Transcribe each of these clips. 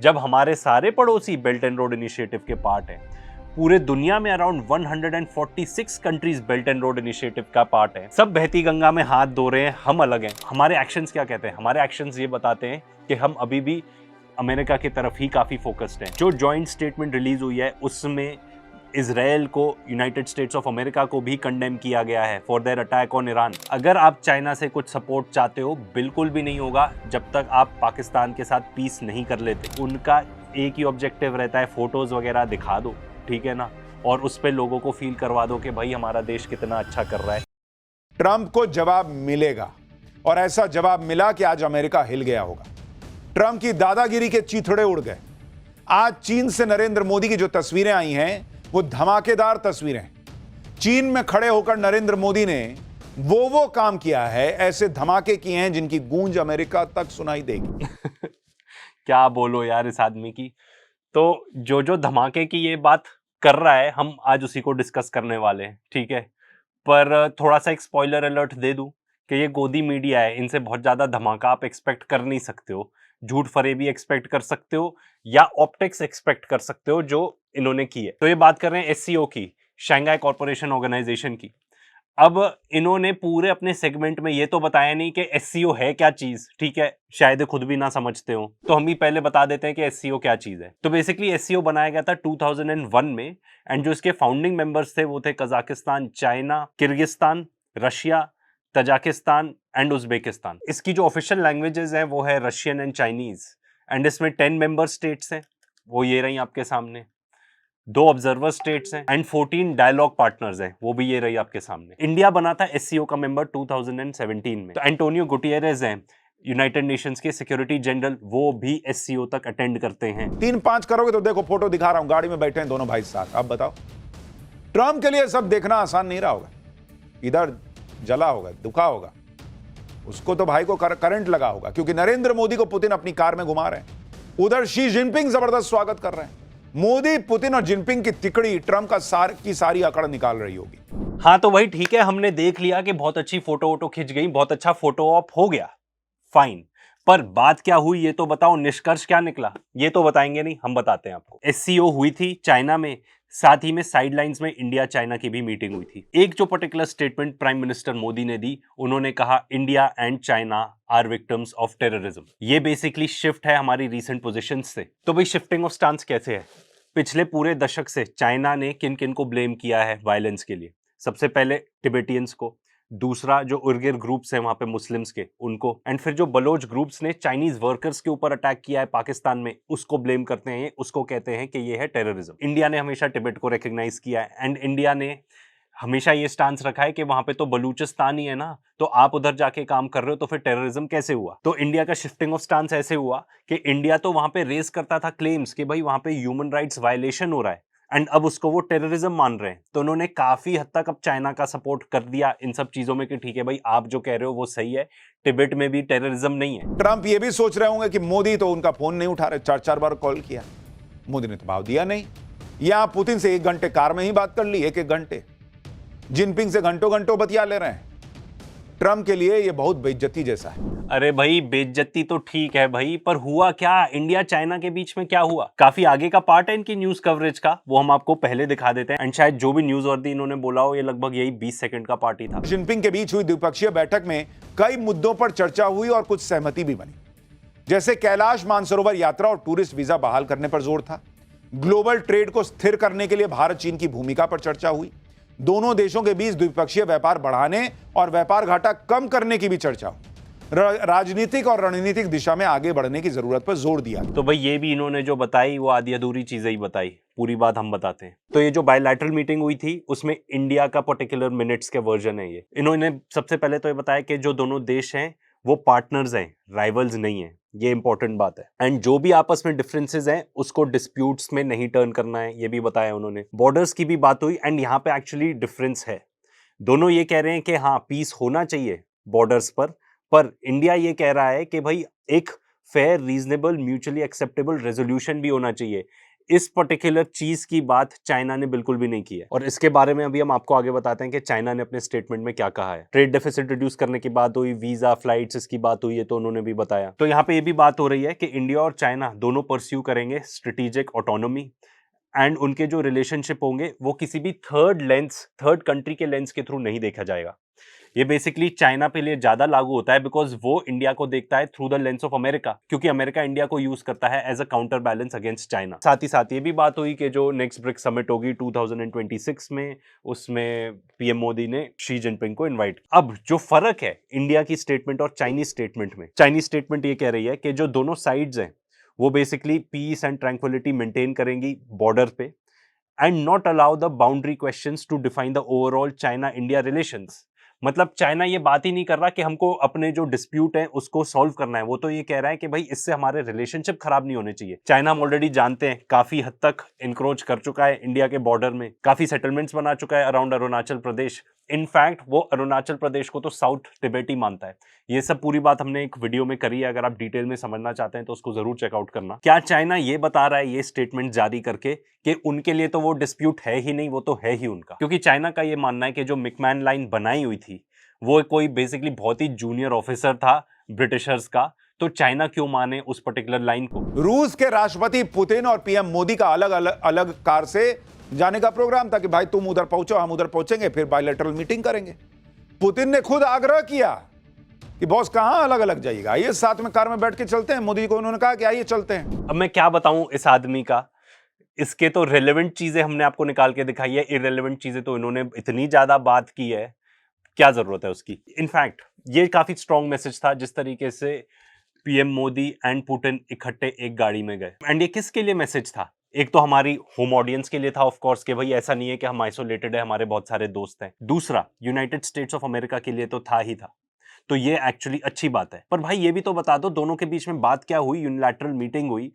जब हमारे सारे पड़ोसी बेल्ट एंड रोड इनिशिएटिव के पार्ट हैं। पूरे दुनिया में around 146 countries belt and road initiative का पार्ट है। सब बहती गंगा में हाथ धो रहे हैं, हम अलग हैं। हमारे एक्शंस क्या कहते हैं? हमारे एक्शंस ये बताते हैं कि हम अभी भी अमेरिका की तरफ ही काफी फोकस्ड हैं। जो जॉइंट स्टेटमेंट रिलीज हुई है उसमें इजराइल को, यूनाइटेड स्टेट्स ऑफ अमेरिका को भी कंडेम किया गया है for their attack on Iran. अगर आप चाइना से कुछ सपोर्ट चाहते हो, बिल्कुल भी नहीं होगा जब तक आप पाकिस्तान के साथ पीस नहीं कर लेते। उनका एक ही ऑब्जेक्टिव रहता है, फोटोज वगैरह दिखा दो, ठीक है ना, और उस पे लोगों को फील करवा दो कि भाई हमारा देश कितना अच्छा कर रहा है। ट्रंप को जवाब मिलेगा और ऐसा जवाब मिला कि आज अमेरिका हिल गया होगा। ट्रंप की दादागिरी के चीथड़े उड़ गए। आज चीन से नरेंद्र मोदी की जो तस्वीरें आई हैं वो धमाकेदार तस्वीरें हैं। चीन में खड़े होकर नरेंद्र मोदी ने वो काम किया है, ऐसे धमाके किए हैं जिनकी गूंज अमेरिका तक सुनाई देगी। क्या बोलो यार इस आदमी की। तो जो धमाके की ये बात कर रहा है, हम आज उसी को डिस्कस करने वाले हैं, ठीक है। पर थोड़ा सा एक स्पॉइलर अलर्ट दे दूं कि ये गोदी मीडिया है, इनसे बहुत ज्यादा धमाका आप एक्सपेक्ट कर नहीं सकते हो। झूठ फरेबी एक्सपेक्ट कर सकते हो या ऑप्टिक्स एक्सपेक्ट कर सकते हो जो इन्होंने की है। तो ये बात कर रहे हैं एससीओ की, शंघाई कॉर्पोरेशन ऑर्गेनाइजेशन की। अब इन्होंने पूरे अपने सेगमेंट में ये तो बताया नहीं कि एससीओ है क्या चीज, ठीक है, शायद खुद भी ना समझते हो, तो हम भी पहले बता देते हैं कि एससीओ क्या चीज है। तो बेसिकली एससीओ बनाया गया था 2001 में, एंड जो इसके फाउंडिंग मेंबर्स थे वो थे Kazakhstan, China, Kyrgyzstan, Russia, Tajikistan and Uzbekistan. इसकी जो ऑफिशियल लैंग्वेजेस हैं वो है रशियन एंड चाइनीज, एंड इसमें 10 मेंबर स्टेट्स हैं, वो ये रही आपके सामने। 2 ऑब्जर्वर स्टेट्स हैं एंड 14 डायलॉग पार्टनर्स हैं, वो भी ये रही आपके सामने। इंडिया बना था एससीओ का मेंबर 2017 में। तो एंटोनियो गुटियरेज हैं, यूनाइटेड नेशंस के सिक्योरिटी जनरल, वो भी एससीओ तक अटेंड करते हैं। 3-5 करोगे तो देखो, फोटो दिखा रहा हूं, गाड़ी में बैठे हैं दोनों भाई साथ। अब बताओ, ट्रंप के लिए सब देखना आसान नहीं रहा होगा। इधर जला होगा, दुखा होगा, उसको तो भाई को करंट लगा होगा, क्योंकि नरेंद्र मोदी को पुतिन अपनी कार में घुमा रहे हैं। उधर शी जिनपिंग जबरदस्त स्वागत कर रहे हैं। मोदी, पुतिन और जिनपिंग की तिकड़ी ट्रंप का सारी अकड़ निकाल रही होगी। हाँ तो भाई ठीक है, हमने देख लिया कि बहुत अच्छी फोटो वोटो खिंच गई, बहुत अच्छा फोटो ऑप हो गया, फाइन। पर बात क्या हुई ये तो बताओ, निष्कर्ष क्या निकला ये तो बताएंगे नहीं, हम बताते हैं आपको। एससीओ हुई थी चाइना में, साथ ही में साइडलाइंस में इंडिया चाइना की भी मीटिंग हुई थी। एक जो particular statement prime minister Modi ने दी, उन्होंने कहा India and China are victims of terrorism. ये बेसिकली शिफ्ट है हमारी रीसेंट पोजीशन से। तो भाई शिफ्टिंग ऑफ स्टांस कैसे है? पिछले पूरे दशक से चाइना ने किन किन को ब्लेम किया है वायलेंस के लिए? सबसे पहले टिबेटियंस को, दूसरा जो उर्गिर ग्रुप्स हैं वहां पे मुस्लिम्स के, उनको, एंड फिर जो बलोच ग्रुप्स ने चाइनीज वर्कर्स के ऊपर अटैक किया है पाकिस्तान में, उसको ब्लेम करते हैं, उसको कहते हैं कि ये है टेररिज्म। इंडिया ने हमेशा तिब्बत को रिकॉग्नाइज किया है, एंड इंडिया ने हमेशा ये स्टांस रखा है कि वहां पे तो बलूचिस्तान ही है ना, तो आप उधर जाके काम कर रहे हो तो फिर टेररिज्म कैसे हुआ? तो इंडिया का शिफ्टिंग ऑफ स्टांस ऐसे हुआ कि इंडिया तो वहां पे रेज करता था क्लेम्स कि भाई वहां पे ह्यूमन राइट्स वायलेशन हो रहा है, एंड अब उसको वो टेररिज्म मान रहे हैं। तो उन्होंने काफी हद तक अब चाइना का सपोर्ट कर दिया इन सब चीजों में कि ठीक है भाई, आप जो कह रहे हो वो सही है, तिब्बत में भी टेररिज्म नहीं है। ट्रंप ये भी सोच रहे होंगे कि मोदी तो उनका फोन नहीं उठा रहे, 4-4 बार कॉल किया, मोदी ने तो भाव दिया नहीं। यहां पुतिन से 1 घंटे कार में ही बात कर ली, 1-1 घंटे। जिनपिंग से घंटों बतिया ले रहे हैं। ट्रंप के लिए यह बहुत बेइज्जती जैसा है। अरे भाई बेइज्जती तो ठीक है भाई, पर हुआ क्या? इंडिया चाइना के बीच में क्या हुआ? काफी आगे का पार्ट है इनकी न्यूज कवरेज का, वो हम आपको पहले दिखा देते हैं। एंड शायद जो भी न्यूज वर्दी इन्होंने बोला हो, ये लगभग यही 20 सेकंड का पार्ट ही था। जिनपिंग के बीच हुई द्विपक्षीय बैठक में कई मुद्दों पर चर्चा हुई और कुछ सहमति भी बनी, जैसे कैलाश मानसरोवर यात्रा और टूरिस्ट वीजा बहाल करने पर जोर था। ग्लोबल ट्रेड को स्थिर करने के लिए भारत चीन की भूमिका पर चर्चा हुई। दोनों देशों के बीच द्विपक्षीय व्यापार बढ़ाने और व्यापार घाटा कम करने की भी चर्चा हुई। राजनीतिक और रणनीतिक दिशा में आगे बढ़ने की जरूरत पर जोर दिया। तो भाई ये भी इन्होंने जो बताई वो आधी अधूरी चीजें ही बताई, पूरी बात हम बताते हैं। तो ये जो बायलैटरल मीटिंग हुई थी उसमें इंडिया का पर्टिकुलर मिनट्स के वर्जन है ये। इन्होंने सबसे पहले तो ये बताया कि जो दोनों देश हैं वो पार्टनर्स हैं, राइवल्स नहीं है, ये इंपॉर्टेंट बात है। एंड जो भी आपस में डिफरेंसेस हैं उसको डिस्प्यूट्स में नहीं टर्न करना है, ये भी बताया उन्होंने। बॉर्डर्स की भी बात हुई, एंड यहाँ पे एक्चुअली डिफरेंस है। दोनों ये कह रहे हैं कि हाँ पीस होना चाहिए बॉर्डर्स पर इंडिया ये कह रहा है कि भाई एक fair, reasonable, mutually acceptable resolution भी होना चाहिए। इस पर्टिकुलर चीज की बात चाइना ने बिल्कुल भी नहीं की है। और इसके बारे में अभी हम आपको आगे बताते हैं कि चाइना ने अपने स्टेटमेंट में क्या कहा है। ट्रेड डेफिसिट रिड्यूस करने की बात हुई, वीजा फ्लाइट्स इसकी बात हुई है, तो उन्होंने भी बताया। तो यहाँ पे ये भी बात हो रही है कि इंडिया और चाइना दोनों परस्यू करेंगे स्ट्रेटेजिक ऑटोनॉमी, एंड उनके जो रिलेशनशिप होंगे वो किसी भी थर्ड कंट्री के लेंस के थ्रू नहीं देखा जाएगा। ये बेसिकली चाइना पे लिए ज्यादा लागू होता है बिकॉज वो इंडिया को देखता है through the lens of America, क्योंकि अमेरिका इंडिया को यूज करता है as a counter balance against China. साथ ही साथ ये भी बात हुई कि जो नेक्स्ट ब्रिक्स समिट होगी 2026 में, उसमें पीएम मोदी ने शी जिनपिंग को इन्वाइट। अब जो फर्क है इंडिया की स्टेटमेंट और चाइनीज स्टेटमेंट में, चाइनीज स्टेटमेंट ये कह रही है कि जो दोनों साइड्स हैं वो basically peace and tranquility maintain करेंगी बॉर्डर पे, and not allow the boundary questions to define the overall China India relations. मतलब चाइना ये बात ही नहीं कर रहा कि हमको अपने जो डिस्प्यूट है उसको सॉल्व करना है, वो तो ये कह रहा है कि भाई इससे हमारे रिलेशनशिप खराब नहीं होने चाहिए। चाइना हम ऑलरेडी जानते हैं काफी हद तक इंक्रोच कर चुका है इंडिया के बॉर्डर में, काफी सेटलमेंट्स बना चुका है अराउंड अरुणाचल प्रदेश। इनफैक्ट वो अरुणाचल प्रदेश को तो साउथ तिब्बती मानता है। ये सब पूरी बात हमने एक वीडियो में करी है, अगर आप डिटेल में समझना चाहते हैं तो उसको जरूर चेकआउट करना। क्या चाइना ये बता रहा है ये स्टेटमेंट जारी करके कि उनके लिए तो वो डिस्प्यूट है ही नहीं, वो तो है ही उनका? क्योंकि चाइना का ये मानना है कि जो मिकमैन लाइन बनाई हुई थी वो कोई बेसिकली बहुत ही जूनियर ऑफिसर था ब्रिटिशर्स का, तो चाइना क्यों माने उस पर्टिकुलर लाइन को? रूस के राष्ट्रपति पुतिन और पीएम मोदी का अलग अलग अलग कार से जाने का प्रोग्राम था कि भाई तुम उधर पहुंचो, हम उधर पहुंचेंगे, फिर बायलैटरल मीटिंग करेंगे। पुतिन ने खुद आग्रह किया कि बॉस कहां अलग अलग जाइएगा, आइए साथ में कार में बैठ के चलते हैं। मोदी को उन्होंने कहा कि आइए चलते हैं। अब मैं क्या बताऊं इस आदमी का, इसके तो रेलेवेंट चीजें हमने आपको निकाल के दिखाई है, इररेलेवेंट चीजें तो इन्होंने इतनी ज्यादा बात की है, क्या जरूरत है उसकी। इनफैक्ट ये काफी स्ट्रॉन्ग मैसेज था जिस तरीके से पीएम मोदी एंड पुतिन इकट्ठे एक गाड़ी में गए। एंड ये किसके लिए मैसेज था? एक तो हमारी होम ऑडियंस के लिए था ऑफ कोर्स, कि भाई ऐसा नहीं है कि हम आइसोलेटेड है, हमारे बहुत सारे दोस्त हैं। दूसरा यूनाइटेड स्टेट्स ऑफ अमेरिका के लिए तो था ही था, तो ये एक्चुअली अच्छी बात है। पर भाई ये भी तो बता दो दोनों के बीच में बात क्या हुई, यूनिलैटरल मीटिंग हुई।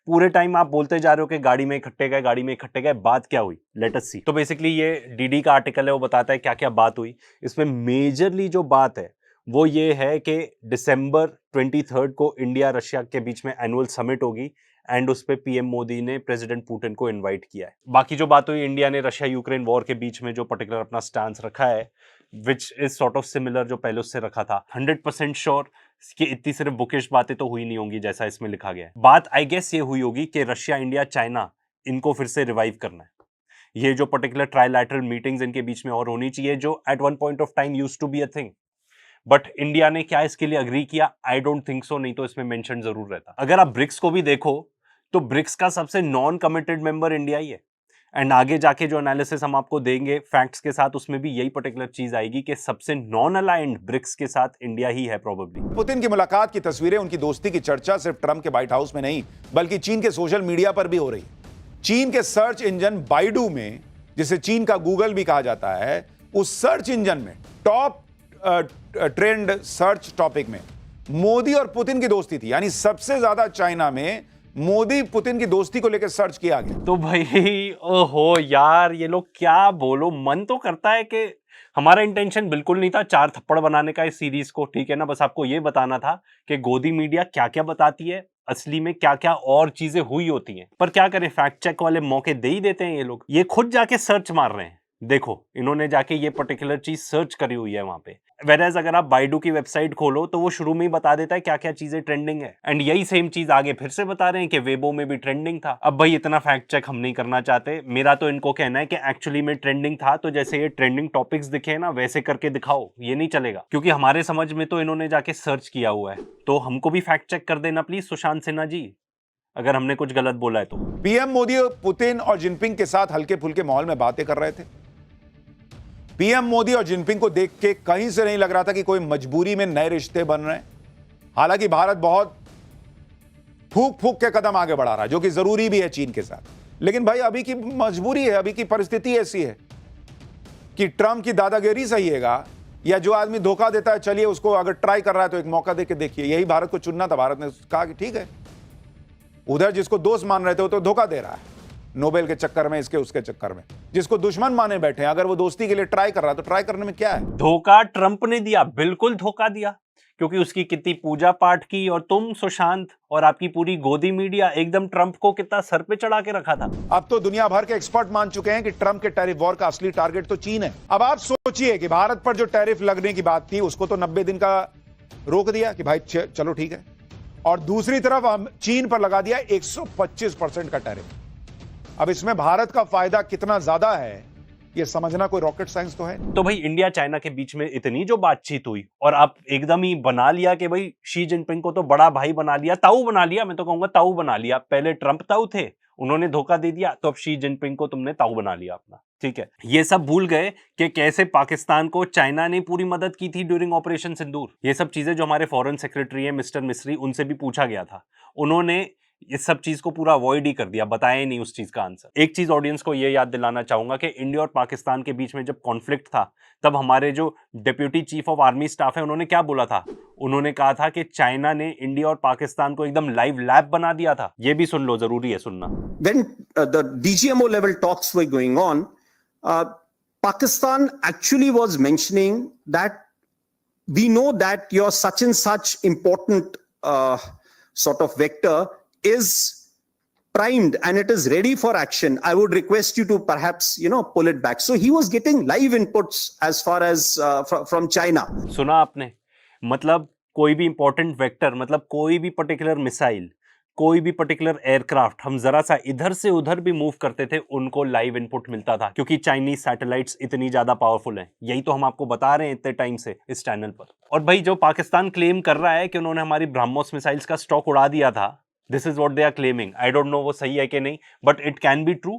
पूरे टाइम आप बोलते जा रहे हो कि गाड़ी में इकट्ठे गए, गाड़ी में इकट्ठे गए, बात क्या हुई? लेट अस सी। तो बेसिकली ये डीडी का आर्टिकल है, वो बताता है क्या क्या बात हुई। इसमें मेजरली जो बात है वो ये है कि दिसंबर 23 को इंडिया रशिया के बीच में एनुअल समिट होगी, एंड उस पे पीएम मोदी ने प्रेसिडेंट पुतिन को इनवाइट किया है। बाकी जो बात हुई, इंडिया ने रशिया यूक्रेन वॉर के बीच में जो पर्टिकुलर अपना स्टांस रखा है, which is sort of similar जो पहले उससे रखा था। 100% श्योर कि इतनी सिर्फ बुकिश बातें तो हुई नहीं होंगी जैसा इसमें लिखा गया है। बात आई गेस ये हुई होगी कि रशिया, इंडिया, चाइना इनको फिर से रिवाइव करना है। ये जो पर्टिकुलर ट्राइलैटरल मीटिंग्स इनके बीच में और होनी चाहिए, जो at one point of time used to be a thing. But India ने क्या इसके लिए अग्री किया? आई डोंट थिंक सो, नहीं तो इसमें मेंशन जरूर रहता। अगर आप ब्रिक्स को भी देखो तो ब्रिक्स का सबसे नॉन कमिटेड मेंबर इंडिया ही है, एंड आगे जाके जो एनालिसिस हम आपको देंगे फैक्ट्स के साथ, उसमें भी यही पर्टिकुलर चीज आएगी कि सबसे नॉन अलाइंड ब्रिक्स के साथ इंडिया ही है प्रोबेबली। पुतिन की मुलाकात की तस्वीरें, उनकी दोस्ती की चर्चा सिर्फ ट्रंप के व्हाइट हाउस में नहीं बल्कि चीन के सोशल मीडिया पर भी हो रही है। चीन के सर्च इंजन बाइडू में, जिसे चीन का गूगल भी कहा जाता है, उस सर्च इंजन में टॉप ट्रेंड सर्च टॉपिक में मोदी और पुतिन की दोस्ती थी। यानी सबसे ज्यादा चाइना में मोदी पुतिन की दोस्ती को लेकर सर्च किया गया। तो भाई ओहो यार, ये लोग क्या बोलो, मन तो करता है कि हमारा इंटेंशन बिल्कुल नहीं था 4 थप्पड़ बनाने का इस सीरीज को, ठीक है ना। बस आपको ये बताना था कि गोदी मीडिया क्या क्या बताती है, असली में क्या क्या और चीजें हुई होती हैं। पर क्या करें, फैक्ट चेक वाले मौके दे ही देते हैं ये लोग। ये खुद जाके सर्च मार रहे हैं, देखो इन्होंने जाके ये पर्टिकुलर चीज सर्च करी हुई है वहां पे। वेरएज अगर आप बाइडू की वेबसाइट खोलो तो वो शुरू में ही बता देता है क्या क्या चीजें ट्रेंडिंग है, एंड यही सेम चीज आगे फिर से बता रहे हैं कि वेबो में भी ट्रेंडिंग था। अब भाई इतना फैक्ट चेक हम नहीं करना चाहते, मेरा तो इनको कहना है कि एक्चुअली में ट्रेंडिंग था, तो जैसे ये ट्रेंडिंग टॉपिक्स दिखे ना वैसे करके दिखाओ, ये नहीं चलेगा। क्योंकि हमारे समझ में तो इन्होंने जाके सर्च किया हुआ है, तो हमको भी फैक्ट चेक कर देना प्लीज सुशांत सिन्हा जी, अगर हमने कुछ गलत बोला है तो। पीएम मोदी पुतिन और जिनपिंग के साथ हल्के फुल्के माहौल में बातें कर रहे थे। पीएम मोदी और जिनपिंग को देख के कहीं से नहीं लग रहा था कि कोई मजबूरी में नए रिश्ते बन रहे हैं। हालांकि भारत बहुत फूक फूक के कदम आगे बढ़ा रहा है, जो कि जरूरी भी है चीन के साथ। लेकिन भाई अभी की मजबूरी है, अभी की परिस्थिति ऐसी है कि ट्रंप की दादागिरी सहिएगा या जो आदमी धोखा देता है, चलिए उसको अगर ट्राई कर रहा है तो एक मौका देके देखिए। यही भारत को चुनना था। भारत ने कहा कि ठीक है, उधर जिसको दोस्त मान रहे थे वो तो धोखा दे रहा है, नोबेल के चक्कर में, इसके उसके चक्कर में। जिसको दुश्मन माने बैठे हैं, अगर वो दोस्ती के लिए ट्राई कर रहा है तो ट्राई करने में क्या है। धोखा ट्रंप ने दिया, बिल्कुल धोखा दिया। क्योंकि उसकी कितनी पूजा पाठ की, और तुम सुशांत और आपकी पूरी गोदी मीडिया एकदम ट्रंप को कितना सर पे चढ़ा के रखा था। अब तो दुनिया भर के एक्सपर्ट मान चुके हैं कि ट्रंप के टैरिफ वॉर का असली टारगेट तो चीन है। अब आप सोचिए कि भारत पर जो टैरिफ लगने की बात थी उसको तो 90 दिन का रोक दिया कि भाई चलो ठीक है, और दूसरी तरफ हम चीन पर लगा दिया 125% का टैरिफ। अब इसमें भारत का फायदा कितना ज्यादा है ये समझना कोई रॉकेट साइंस तो है। तो भाई इंडिया चाइना के बीच में इतनी जो बातचीत हुई, और आप एकदम ही बना लिया कि भाई शी जिनपिंग को तो बड़ा भाई बना लिया, ताऊ बना लिया, मैं तो कहूंगा ताऊ बना लिया। पहले ट्रंप ताऊ थे, उन्होंने धोखा दे दिया, तो अब शी जिनपिंग को तुमने ताऊ बना लिया अपना। ठीक है, ये सब भूल गए कि कैसे पाकिस्तान को चाइना ने पूरी मदद की थी ड्यूरिंग ऑपरेशन सिंदूर। ये सब चीजें जो हमारे फॉरेन सेक्रेटरी है मिस्टर मिस्री, उनसे भी पूछा गया था, उन्होंने ये सब चीज को पूरा अवॉइड ही कर दिया, बताया ही नहीं उस चीज का आंसर। एक चीज ऑडियंस को ये याद दिलाना चाहूंगा कि इंडिया और पाकिस्तान के बीच में जब कॉन्फ्लिक्ट था, तब हमारे जो deputy chief of army staff है उन्होंने क्या बोला था? उन्होंने कहा था कि चाइना ने इंडिया और पाकिस्तान को एकदम लाइव लैब बना दिया था। ये भी सुन लो, जरूरी है सुनना। When the DGMO level talks were going on, Pakistan actually was mentioning that we know that your such and such important sort of vector is primed and it is ready for action. I would request you to perhaps, pull it back. So he was getting live inputs as far as from China. सुना आपने? मतलब कोई भी important vector, मतलब कोई भी particular missile, कोई भी पर्टिकुलर एयरक्राफ्ट हम जरा सा इधर से उधर भी मूव करते थे, उनको लाइव इनपुट मिलता था, क्योंकि चाइनीज सैटेलाइट्स इतनी ज्यादा पावरफुल हैं। यही तो हम आपको बता रहे हैं इतने टाइम से इस चैनल पर। और भाई जो पाकिस्तान क्लेम कर रहा है कि उन्होंने हमारी ब्रह्मोस मिसाइल्स का स्टॉक उड़ा दिया था, this is what they are claiming. I don't know वो सही है कि नहीं, but it can be true,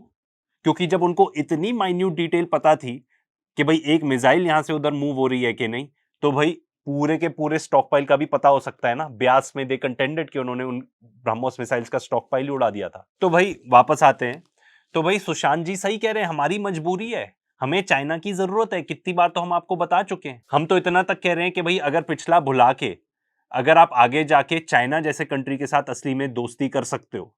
क्योंकि जब उनको इतनी माइन्यूट डिटेल पता थी कि भाई एक मिसाइल यहां से उधर मूव हो रही है कि नहीं, तो भाई पूरे के पूरे स्टॉक पाइल का भी पता हो सकता है ना। ब्यास में दे कंटेंडेड कि उन्होंने उन ब्रह्मोस मिसाइल्स का स्टॉक पाइल उड़ा दिया था। तो भाई वापस आते हैं, तो भाई सुशांत जी सही कह रहे हैं, हमारी मजबूरी है, हमें चाइना की जरूरत है। कितनी बार तो हम आपको बता चुके हैं। हम तो इतना तक कह रहे हैं कि भाई अगर पिछला भुला के अगर आप आगे जाके चाइना जैसे कंट्री के साथ असली में दोस्ती कर सकते हो,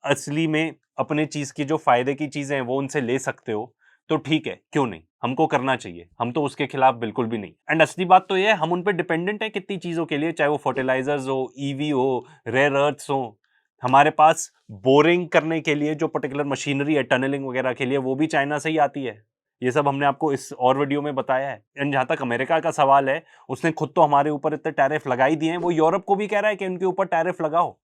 असली में अपने चीज की जो फायदे की चीजें हैं वो उनसे ले सकते हो, तो ठीक है, क्यों नहीं, हमको करना चाहिए। हम तो उसके खिलाफ बिल्कुल भी नहीं। एंड असली बात तो ये है, हम उन पे डिपेंडेंट है कितनी चीजों के लिए, चाहे वो फर्टिलाइजर्स हो, ईवी हो, रेयर अर्थ्स हो। हमारे पास बोरिंग करने के लिए जो पर्टिकुलर मशीनरी है, टनलिंग वगैरह के लिए, वो भी चाइना से ही आती है। ये सब हमने आपको इस और वीडियो में बताया है। एंड जहां तक अमेरिका का सवाल है, उसने खुद तो हमारे ऊपर इतने टैरिफ लगा ही दिए हैं, वो यूरोप को भी कह रहा है कि उनके ऊपर टैरिफ लगाओ।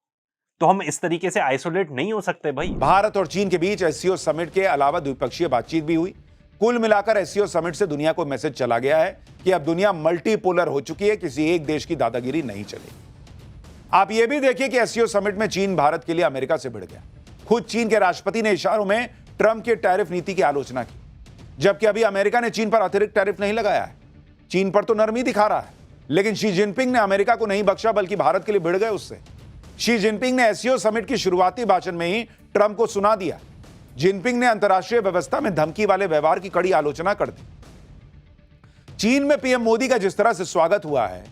तो हम इस तरीके से आइसोलेट नहीं हो सकते भाई। भारत और चीन के बीच एससीओ समिट के अलावा द्विपक्षीय बातचीत भी हुई। कुल मिलाकर एससीओ समिट से दुनिया को मैसेज चला गया है कि अब दुनिया मल्टीपोलर हो चुकी है, किसी एक देश की दादागिरी नहीं चलेगी। आप यह भी देखिए कि एससीओ समिट में चीन भारत के लिए अमेरिका से भिड़ गया। खुद चीन के राष्ट्रपति ने इशारों में ट्रंप के टैरिफ नीति की आलोचना की, जबकि अभी अमेरिका ने चीन पर अतिरिक्त टैरिफ नहीं लगाया है। चीन पर तो नरमी दिखा रहा है, लेकिन शी जिनपिंग ने अमेरिका को नहीं बख्शा, बल्कि भारत के लिए भिड़ गए उससे। शी जिनपिंग ने एससीओ समिट की शुरुआती भाषण में ही ट्रंप को सुना दिया। जिनपिंग ने अंतर्राष्ट्रीय व्यवस्था में धमकी वाले व्यवहार की कड़ी आलोचना कर दी। चीन में पीएम मोदी का जिस तरह से स्वागत हुआ है,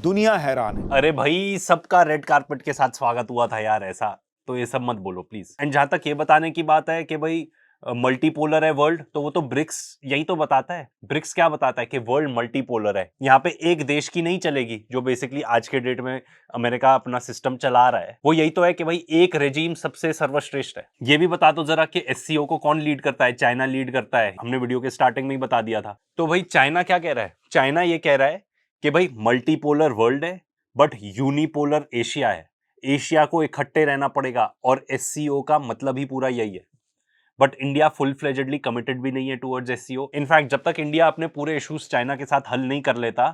दुनिया हैरान है। अरे भाई, सबका रेड कार्पेट के साथ स्वागत हुआ था यार, ऐसा तो ये सब मत बोलो प्लीज। एंड जहां तक ये बताने की बात है कि भाई मल्टीपोलर है वर्ल्ड, तो वो तो ब्रिक्स यही तो बताता है। ब्रिक्स क्या बताता है कि वर्ल्ड मल्टीपोलर है। यहाँ पे एक देश की नहीं चलेगी, जो बेसिकली आज के डेट में अमेरिका अपना सिस्टम चला रहा है। वो यही तो है कि भाई एक रेजीम सबसे सर्वश्रेष्ठ है। ये भी बता दो जरा कि एससीओ को कौन लीड करता है? चाइना लीड करता है। हमने वीडियो के स्टार्टिंग में ही बता दिया था। तो भाई चाइना क्या कह रहा है? चाइना ये कह रहा है कि भाई मल्टीपोलर वर्ल्ड है, बट यूनिपोलर एशिया है। एशिया को इकट्ठे रहना पड़ेगा, और एससीओ का मतलब ही पूरा यही है। बट इंडिया फुल फ्लेजेडली कमिटेड भी नहीं है टुवर्ड्स एससीओ। इनफैक्ट जब तक इंडिया अपने पूरे इश्यूज चाइना के साथ हल नहीं कर लेता,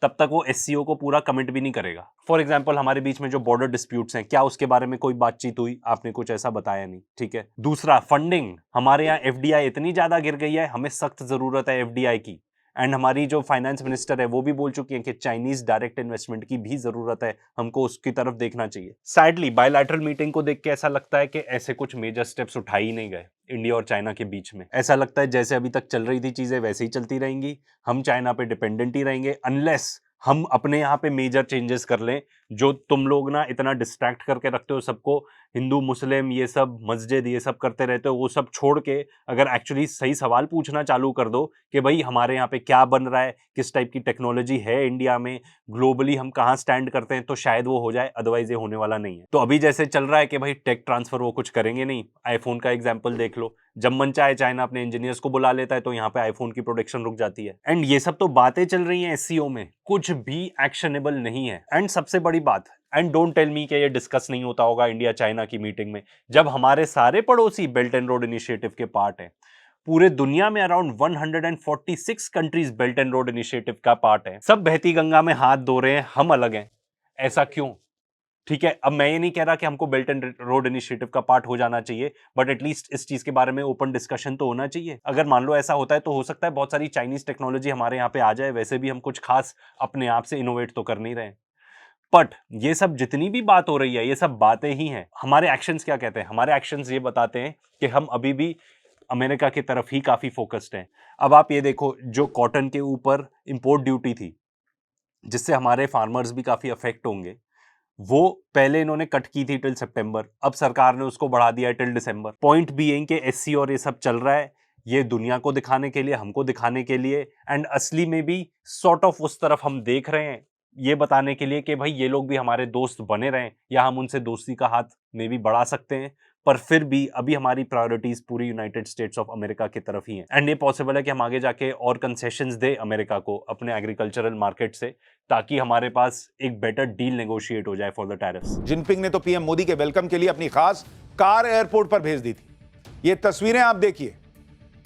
तब तक वो एससीओ को पूरा कमिट भी नहीं करेगा। फॉर एग्जांपल, हमारे बीच में जो बॉर्डर डिस्प्यूट्स हैं, क्या उसके बारे में कोई बातचीत हुई? आपने कुछ ऐसा बताया नहीं, ठीक है। दूसरा, फंडिंग। हमारे यहाँ एफडीआई इतनी ज्यादा गिर गई है, हमें सख्त जरूरत है एफडीआई की। एंड हमारी जो फाइनेंस मिनिस्टर है वो भी बोल चुकी है कि चाइनीज डायरेक्ट इन्वेस्टमेंट की भी जरूरत है, हमको उसकी तरफ देखना चाहिए। सैडली बायलैटरल मीटिंग को देख के ऐसा लगता है कि ऐसे कुछ मेजर स्टेप्स उठाए ही नहीं गए इंडिया और चाइना के बीच में। ऐसा लगता है जैसे अभी तक चल रही थी चीजें वैसे ही चलती रहेंगी, हम चाइना पे डिपेंडेंट ही रहेंगे, अनलेस हम अपने यहाँ पे मेजर चेंजेस कर लें। जो तुम लोग ना इतना डिस्ट्रैक्ट करके रखते हो सबको हिंदू मुस्लिम ये सब मस्जिद ये सब करते रहते हो, वो सब छोड़ के अगर एक्चुअली सही सवाल पूछना चालू कर दो कि भाई हमारे यहाँ पे क्या बन रहा है, किस टाइप की टेक्नोलॉजी है इंडिया में, ग्लोबली हम कहाँ स्टैंड करते हैं, तो शायद वो हो जाए, अदरवाइज ये होने वाला नहीं है। तो अभी जैसे चल रहा है कि भाई टेक ट्रांसफर वो कुछ करेंगे नहीं। आईफोन का एग्जाम्पल देख लो, जब मन चाहे चाइना अपने इंजीनियर्स को बुला लेता है तो यहाँ पे आईफोन की प्रोडक्शन रुक जाती है। एंड ये सब तो बातें चल रही हैं एससीओ में, कुछ भी एक्शनेबल नहीं है। एंड सबसे बड़ी बात, एंड डोंट टेल मी कि ये डिस्कस नहीं होता होगा इंडिया चाइना की मीटिंग में, जब हमारे सारे पड़ोसी बेल्ट एंड रोड इनिशिएटिव के पार्ट हैं। पूरे दुनिया में around 146 countries belt and road initiative का पार्ट है। सब बहती गंगा में हाथ धो रहे हैं, हम अलग हैं। ऐसा क्यों? ठीक है, अब मैं ये नहीं कह रहा कि हमको बेल्ट एंड रोड इनिशिएटिव का पार्ट हो जाना चाहिए, बट एटलीस्ट इस चीज के बारे में ओपन डिस्कशन तो होना चाहिए। अगर मान लो ऐसा होता है तो हो सकता है बहुत सारी चाइनीज टेक्नोलॉजी हमारे यहाँ पे आ जाए। वैसे भी हम कुछ खास अपने आप से इनोवेट तो कर नहीं रहे। बट ये सब जितनी भी बात हो रही है, ये सब बातें ही हैं। हमारे एक्शंस क्या कहते हैं? हमारे एक्शंस ये बताते हैं कि हम अभी भी अमेरिका की तरफ ही काफी फोकस्ड हैं। अब आप ये देखो, जो कॉटन के ऊपर इंपोर्ट ड्यूटी थी, जिससे हमारे फार्मर्स भी काफी अफेक्ट होंगे, वो पहले इन्होंने कट की थी टिल सितंबर, अब सरकार ने उसको बढ़ा दिया है टिल दिसंबर। पॉइंट बीइंग कि एससी और ये सब चल रहा है, ये दुनिया को दिखाने के लिए, हमको दिखाने के लिए, एंड असली में भी सॉर्ट ऑफ उस तरफ हम देख रहे हैं, ये बताने के लिए कि भाई ये लोग भी हमारे दोस्त बने रहें, या हम उनसे दोस्ती का हाथ में भी बढ़ा सकते हैं। पर फिर भी अभी हमारी प्रायोरिटीज पूरी यूनाइटेड स्टेट्स ऑफ अमेरिका की तरफ ही हैं। एंड ये पॉसिबल है कि हम आगे जाके और कंसेशंस दे अमेरिका को अपने एग्रीकल्चरल मार्केट से, ताकि हमारे पास एक बेटर डील नेगोशिएट हो जाए फॉर द टैरिफ्स। जिनपिंग ने तो पीएम मोदी के वेलकम के लिए अपनी खास कार एयरपोर्ट पर भेज दी थी। ये तस्वीरें आप देखिए,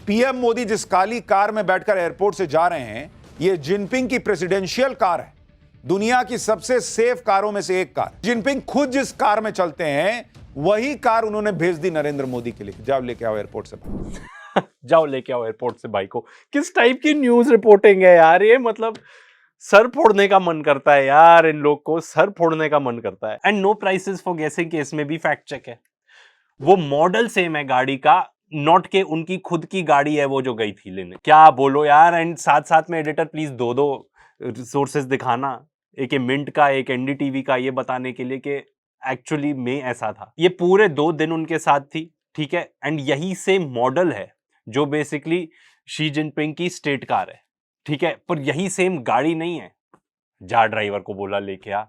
पीएम मोदी जिस काली कार में बैठकर एयरपोर्ट से जा रहे हैं, ये जिनपिंग की प्रेसिडेंशियल कार है, दुनिया की सबसे सेफ कारों में से एक कार। जिनपिंग खुद जिस कार में चलते हैं, वही कार उन्होंने भेज दी नरेंद्र मोदी के लिए। जाओ लेके आओ एयरपोर्ट से जाओ लेके आओ एयरपोर्ट से भाई को। किस टाइप की न्यूज रिपोर्टिंग है यार ये? मतलब सर फोड़ने का मन करता है यार, इन लोग को सर फोड़ने का मन करता है। एंड नो प्राइसेस फॉर गेसिंग के इसमें भी फैक्ट चेक है। वो मॉडल सेम है गाड़ी का, नॉट के उनकी खुद की गाड़ी है वो जो गई थी लेने। क्या बोलो यार। एंड साथ साथ में एडिटर प्लीज दो सोर्सेस दिखाना, एक मिंट का, एक एनडीटीवी का, ये बताने के लिए कि एक्चुअली में ऐसा था। ये पूरे 2 दिन उनके साथ थी, ठीक है। एंड यही सेम मॉडल है जो बेसिकली शी जिनपिंग की स्टेट कार है, ठीक है, पर यही सेम गाड़ी नहीं है। जा ड्राइवर को बोला लेके आ।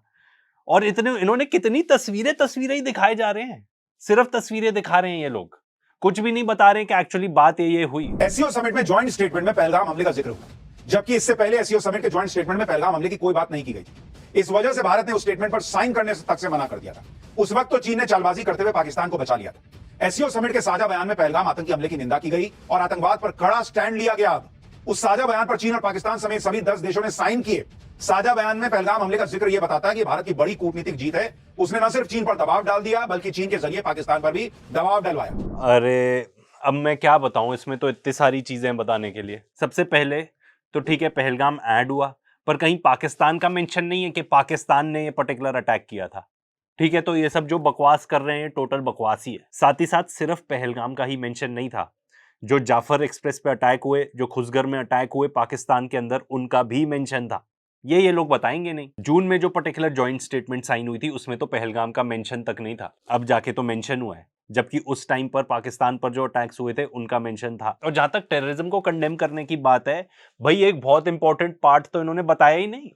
और इन्होंने कितनी तस्वीरें ही दिखाए जा रहे हैं, सिर्फ तस्वीरें दिखा रहे हैं ये लोग, कुछ भी नहीं बता रहे हैं कि एक्चुअली बात ये हुई। एससीओ समिट में ज्वाइंट स्टेटमेंट में पहलगाम हमले का जिक्र हुआ, जबकि इससे पहले एससीओ समिट के ज्वाइंट स्टेटमेंट में पहलगाम हमले की कोई बात नहीं की गई थी। इस वजह से भारत ने उस स्टेटमेंट पर साइन करने तक से मना कर दिया था। उस वक्त तो चीन ने चालबाजी करते हुए पाकिस्तान को बचा लिया था। एससीओ समिट के साझा बयान में पहलगाम आतंकी हमले की निंदा की गई और आतंकवाद पर कड़ा स्टैंड लिया गया। उस साझा बयान पर चीन और पाकिस्तान समेत सभी 10 देशों ने साइन किए। साझा बयान में पहलगाम हमले का जिक्र यह बताता है कि भारत की बड़ी कूटनीतिक जीत है। उसने न सिर्फ चीन पर दबाव डाल दिया, बल्कि चीन के जरिए पाकिस्तान पर भी दबाव डलवाया। अरे अब मैं क्या बताऊं, इसमें तो इतनी सारी चीजें बताने के लिए। सबसे पहले तो ठीक है, पहलगाम ऐड हुआ, पर कहीं पाकिस्तान का मेंशन नहीं है कि पाकिस्तान ने ये पर्टिकुलर अटैक किया था, ठीक है। तो ये सब जो बकवास कर रहे हैं टोटल बकवास ही है। साथ ही साथ सिर्फ पहलगाम का ही मेंशन नहीं था, जो जाफर एक्सप्रेस पे अटैक हुए, जो खुसगर में अटैक हुए पाकिस्तान के अंदर, उनका भी मेंशन था। ये लोग बताएंगे नहीं। जून में जो पर्टिकुलर जॉइंट स्टेटमेंट साइन हुई थी उसमें तो पहलगाम का मेंशन तक नहीं था, अब जाके तो मेंशन हुआ है। जबकि उस टाइम पर पाकिस्तान पर जो अटैक्स हुए थे उनका मेंशन था। और जहां तक टेररिज्म को कंडेम करने की बात है, भाई एक बहुत इंपॉर्टेंट पार्ट तो इन्होंने बताया ही नहीं।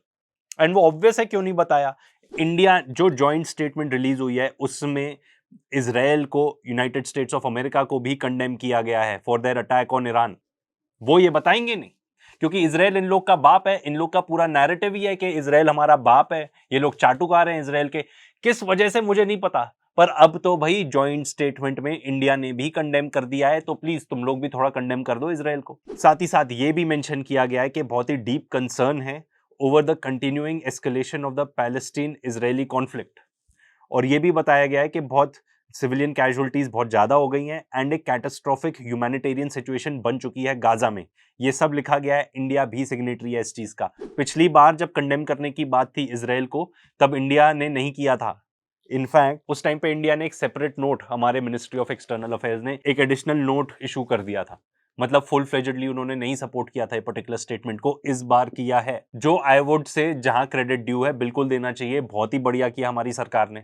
एंड वो ऑब्वियस है क्यों नहीं बताया। इंडिया जो जॉइंट स्टेटमेंट रिलीज हुई है उसमें इजराइल को, यूनाइटेड स्टेट्स ऑफ अमेरिका को भी कंडेम किया गया है for their attack on Iran. वो ये बताएंगे नहीं, क्योंकि इजराइल इन लोग का बाप है। इन लोग का पूरा नैरेटिव ही है कि इजराइल हमारा बाप है, ये लोग चाटुकार हैं इजराइल के। किस वजह से मुझे नहीं पता, पर अब तो भाई जॉइंट स्टेटमेंट में इंडिया ने भी कंडेम कर दिया है, तो प्लीज तुम लोग भी थोड़ा कंडेम कर दो इजराइल को। साथ ही साथ ये भी मेंशन किया गया है कि बहुत ही डीप कंसर्न है over the continuing escalation of the Palestine Israeli conflict. और ये भी बताया गया है कि बहुत सिविलियन कैजुअलिटीज बहुत ज्यादा हो गई हैं एंड एक कैटास्ट्रोफिक ह्यूमैनिटेरियन सिचुएशन बन चुकी है गाजा में। ये सब लिखा गया है, इंडिया भी सिग्नेटरी है इस चीज का। पिछली बार जब कंडेम करने की बात थी इजराइल को, तब इंडिया ने नहीं किया था। इनफैक्ट उस टाइम पे इंडिया ने एक सेपरेट नोट, हमारे मिनिस्ट्री ऑफ एक्सटर्नल अफेयर्स ने एक एडिशनल नोट इशू कर दिया था। मतलब फुल फ्लेजेडली उन्होंने नहीं सपोर्ट किया था ये पर्टिकुलर स्टेटमेंट को, इस बार किया है। जो आई वुड से जहां क्रेडिट ड्यू है बिल्कुल देना चाहिए, बहुत ही बढ़िया किया हमारी सरकार ने।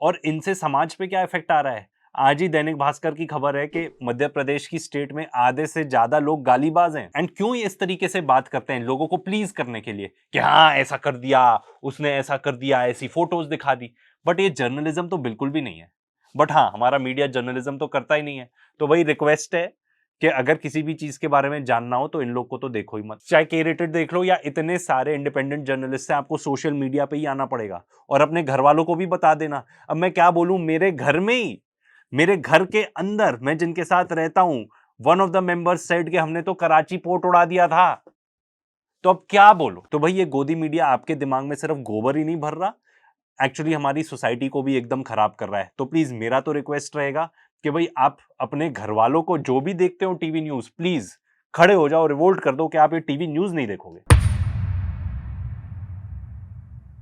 और इनसे समाज पे क्या इफेक्ट आ रहा है? आज ही दैनिक भास्कर की खबर है कि मध्य प्रदेश की स्टेट में आधे से ज्यादा लोग गालीबाज हैं। एंड क्यों ये इस तरीके से बात करते हैं? लोगों को प्लीज करने के लिए कि हाँ ऐसा कर दिया, उसने ऐसा कर दिया, ऐसी फोटोज दिखा दी। बट ये जर्नलिज्म तो बिल्कुल भी नहीं है। बट हाँ, हमारा मीडिया जर्नलिज्म तो करता ही नहीं है। तो वही रिक्वेस्ट है कि अगर किसी भी चीज के बारे में जानना हो तो इन लोग को तो देखो ही मत। चाहे K-Rated देख लो या इतने सारे इंडिपेंडेंट जर्नलिस्ट हैं, आपको सोशल मीडिया पे ही आना पड़ेगा और अपने घर वालों को भी बता देना। अब मैं क्या बोलूं, मेरे घर में ही, मेरे घर के अंदर मैं जिनके साथ रहता हूं, one of the members said कि हमने तो कराची पोर्ट उड़ा दिया था। तो अब क्या बोलो? तो भाई ये गोदी मीडिया आपके दिमाग में सिर्फ गोबर ही नहीं भर रहा, एक्चुअली हमारी सोसाइटी को भी एकदम खराब कर रहा है। तो प्लीज मेरा तो रिक्वेस्ट रहेगा कि भाई आप अपने घर वालों को, जो भी देखते हो टीवी न्यूज, प्लीज खड़े हो जाओ, रिवोल्ट कर दो कि आप ये टीवी न्यूज नहीं देखोगे।